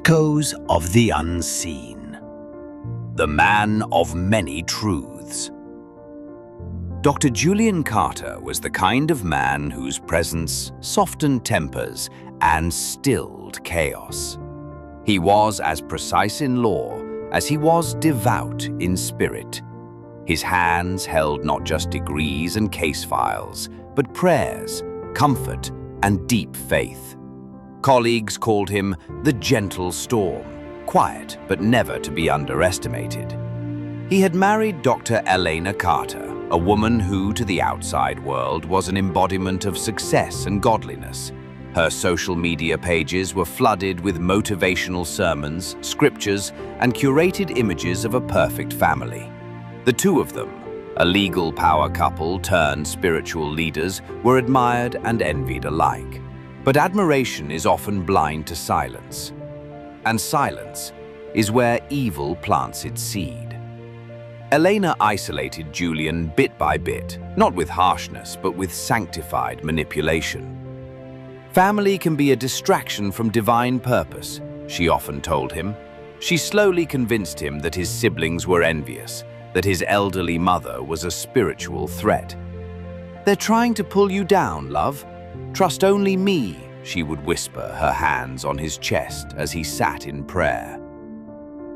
Echoes of the Unseen. The Man of Many Truths. Dr. Julian Carter was the kind of man whose presence softened tempers and stilled chaos. He was as precise in law as he was devout in spirit. His hands held not just degrees and case files, but prayers, comfort, and deep faith. Colleagues called him the gentle storm, quiet but never to be underestimated. He had married Dr. Elena Carter, a woman who, to the outside world, was an embodiment of success and godliness. Her social media pages were flooded with motivational sermons, scriptures, and curated images of a perfect family. The two of them, a legal power couple turned spiritual leaders, were admired and envied alike. But admiration is often blind to silence, and silence is where evil plants its seed. Elena isolated Julian bit by bit, not with harshness, but with sanctified manipulation. Family can be a distraction from divine purpose, she often told him. She slowly convinced him that his siblings were envious, that his elderly mother was a spiritual threat. "They're trying to pull you down, love. Trust only me," she would whisper, her hands on his chest as he sat in prayer.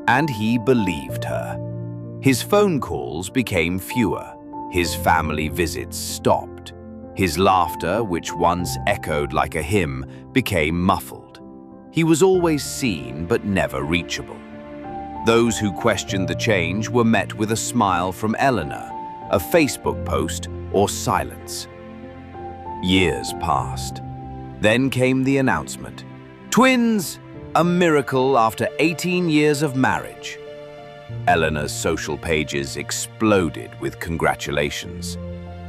And he believed her. His phone calls became fewer. His family visits stopped. His laughter, which once echoed like a hymn, became muffled. He was always seen but never reachable. Those who questioned the change were met with a smile from Elena, a Facebook post, or silence. Years passed. Then came the announcement. Twins! A miracle after 18 years of marriage. Elena's social pages exploded with congratulations.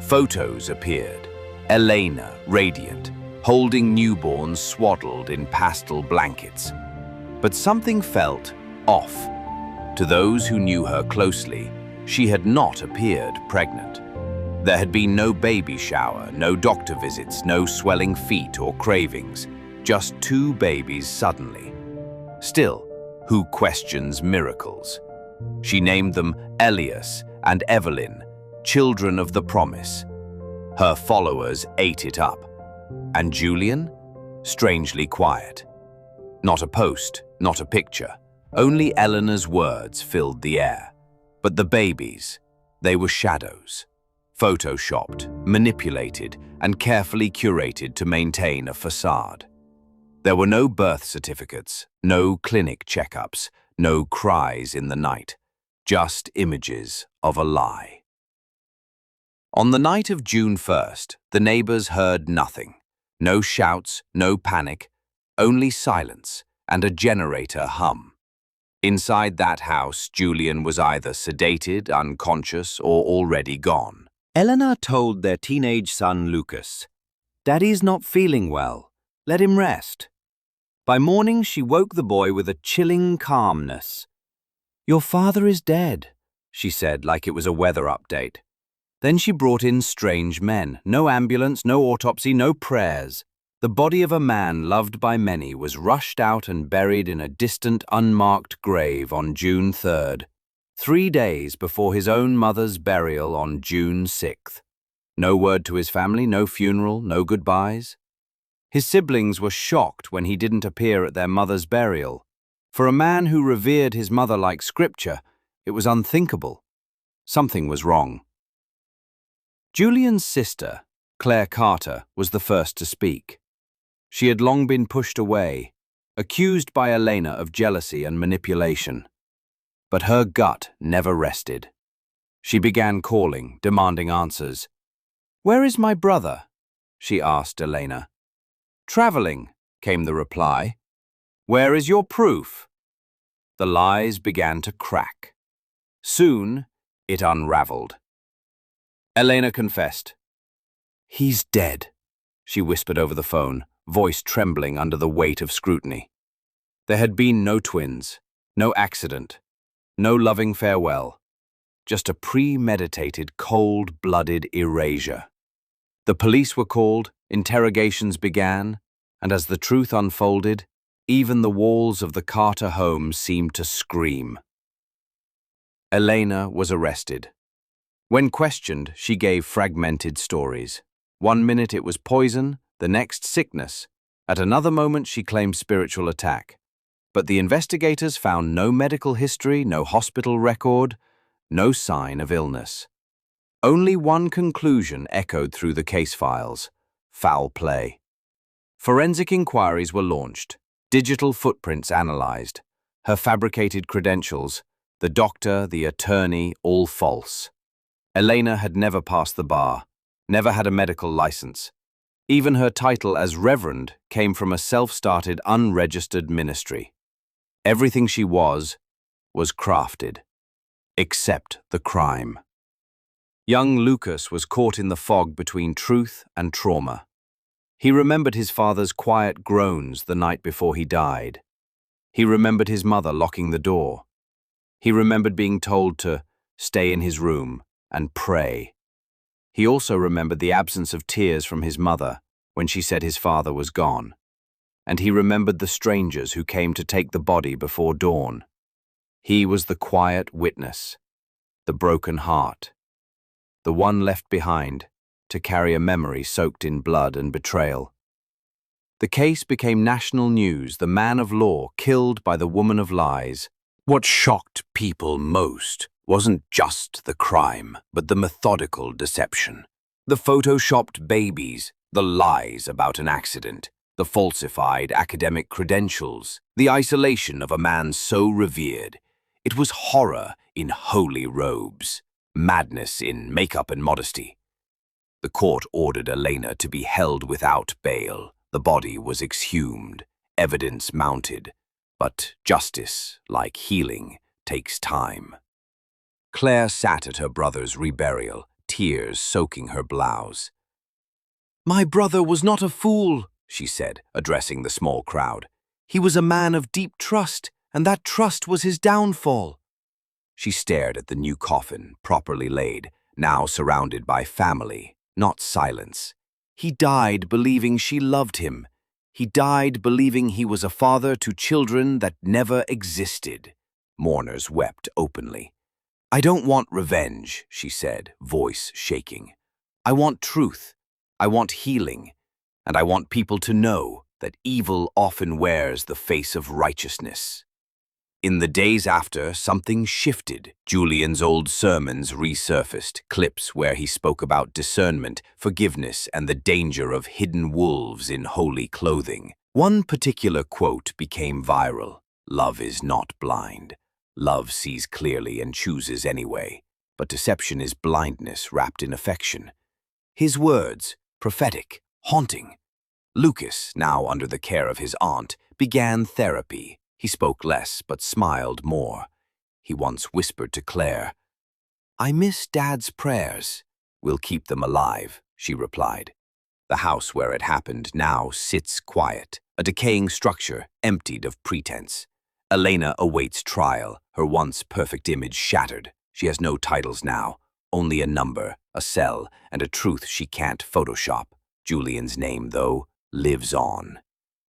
Photos appeared. Elena, radiant, holding newborns swaddled in pastel blankets. But something felt off. To those who knew her closely, she had not appeared pregnant. There had been no baby shower, no doctor visits, no swelling feet or cravings, just two babies suddenly. Still, who questions miracles? She named them Elias and Evelyn, children of the promise. Her followers ate it up. And Julian? Strangely quiet. Not a post, not a picture. Only Elena's words filled the air. But the babies, they were shadows. Photoshopped, manipulated, and carefully curated to maintain a facade. There were no birth certificates, no clinic checkups, no cries in the night, just images of a lie. On the night of June 1st, the neighbors heard nothing. No shouts, no panic, only silence and a generator hum. Inside that house, Julian was either sedated, unconscious, or already gone. Elena told their teenage son Lucas, "Daddy's not feeling well. Let him rest." By morning, she woke the boy with a chilling calmness. "Your father is dead," she said like it was a weather update. Then she brought in strange men. No ambulance, no autopsy, no prayers. The body of a man loved by many was rushed out and buried in a distant, unmarked grave on June 3rd, 3 days before his own mother's burial on June 6th. No word to his family, no funeral, no goodbyes. His siblings were shocked when he didn't appear at their mother's burial. For a man who revered his mother like scripture, it was unthinkable. Something was wrong. Julian's sister, Claire Carter, was the first to speak. She had long been pushed away, accused by Elena of jealousy and manipulation. But her gut never rested. She began calling, demanding answers. "Where is my brother?" she asked Elena. "Traveling," came the reply. "Where is your proof?" The lies began to crack. Soon, it unraveled. Elena confessed. "He's dead," she whispered over the phone, voice trembling under the weight of scrutiny. There had been no twins, no accident, no loving farewell, just a premeditated, cold-blooded erasure. The police were called, interrogations began, and as the truth unfolded, Even the walls of the Carter home seemed to scream. Elena was arrested. When questioned, she gave fragmented stories. One minute it was poison, the next sickness. At another moment she claimed spiritual attack. But the investigators found no medical history, no hospital record, no sign of illness. Only one conclusion echoed through the case files: foul play. Forensic inquiries were launched, digital footprints analyzed, her fabricated credentials, the doctor, the attorney, all false. Elena had never passed the bar, never had a medical license. Even her title as Reverend came from a self-started, unregistered ministry. Everything she was crafted, except the crime. Young Lucas was caught in the fog between truth and trauma. He remembered his father's quiet groans the night before he died. He remembered his mother locking the door. He remembered being told to stay in his room and pray. He also remembered the absence of tears from his mother when she said his father was gone. And he remembered the strangers who came to take the body before dawn. He was the quiet witness, the broken heart, the one left behind to carry a memory soaked in blood and betrayal. The case became national news, the man of law killed by the woman of lies. What shocked people most wasn't just the crime, but the methodical deception. The photoshopped babies, the lies about an accident, the falsified academic credentials, the isolation of a man so revered. It was horror in holy robes, madness in makeup and modesty. The court ordered Elena to be held without bail. The body was exhumed, evidence mounted. But justice, like healing, takes time. Claire sat at her brother's reburial, tears soaking her blouse. "My brother was not a fool," she said, addressing the small crowd. "He was a man of deep trust, and that trust was his downfall." She stared at the new coffin, properly laid, now surrounded by family, not silence. He died believing she loved him. He died believing he was a father to children that never existed. Mourners wept openly. "I don't want revenge," she said, voice shaking. "I want truth. I want healing. And I want people to know that evil often wears the face of righteousness." In the days after, something shifted. Julian's old sermons resurfaced, clips where he spoke about discernment, forgiveness, and the danger of hidden wolves in holy clothing. One particular quote became viral: "Love is not blind. Love sees clearly and chooses anyway, but deception is blindness wrapped in affection." His words, prophetic, haunting. Lucas, now under the care of his aunt, began therapy. He spoke less, but smiled more. He once whispered to Claire, "I miss Dad's prayers." "We'll keep them alive," she replied. The house where it happened now sits quiet, a decaying structure emptied of pretense. Elena awaits trial, her once perfect image shattered. She has no titles now, only a number, a cell, and a truth she can't Photoshop. Julian's name, though, lives on.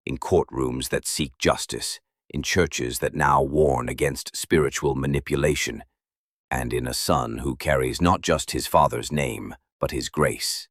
In courtrooms that seek justice, in churches that now warn against spiritual manipulation, and in a son who carries not just his father's name, but his grace.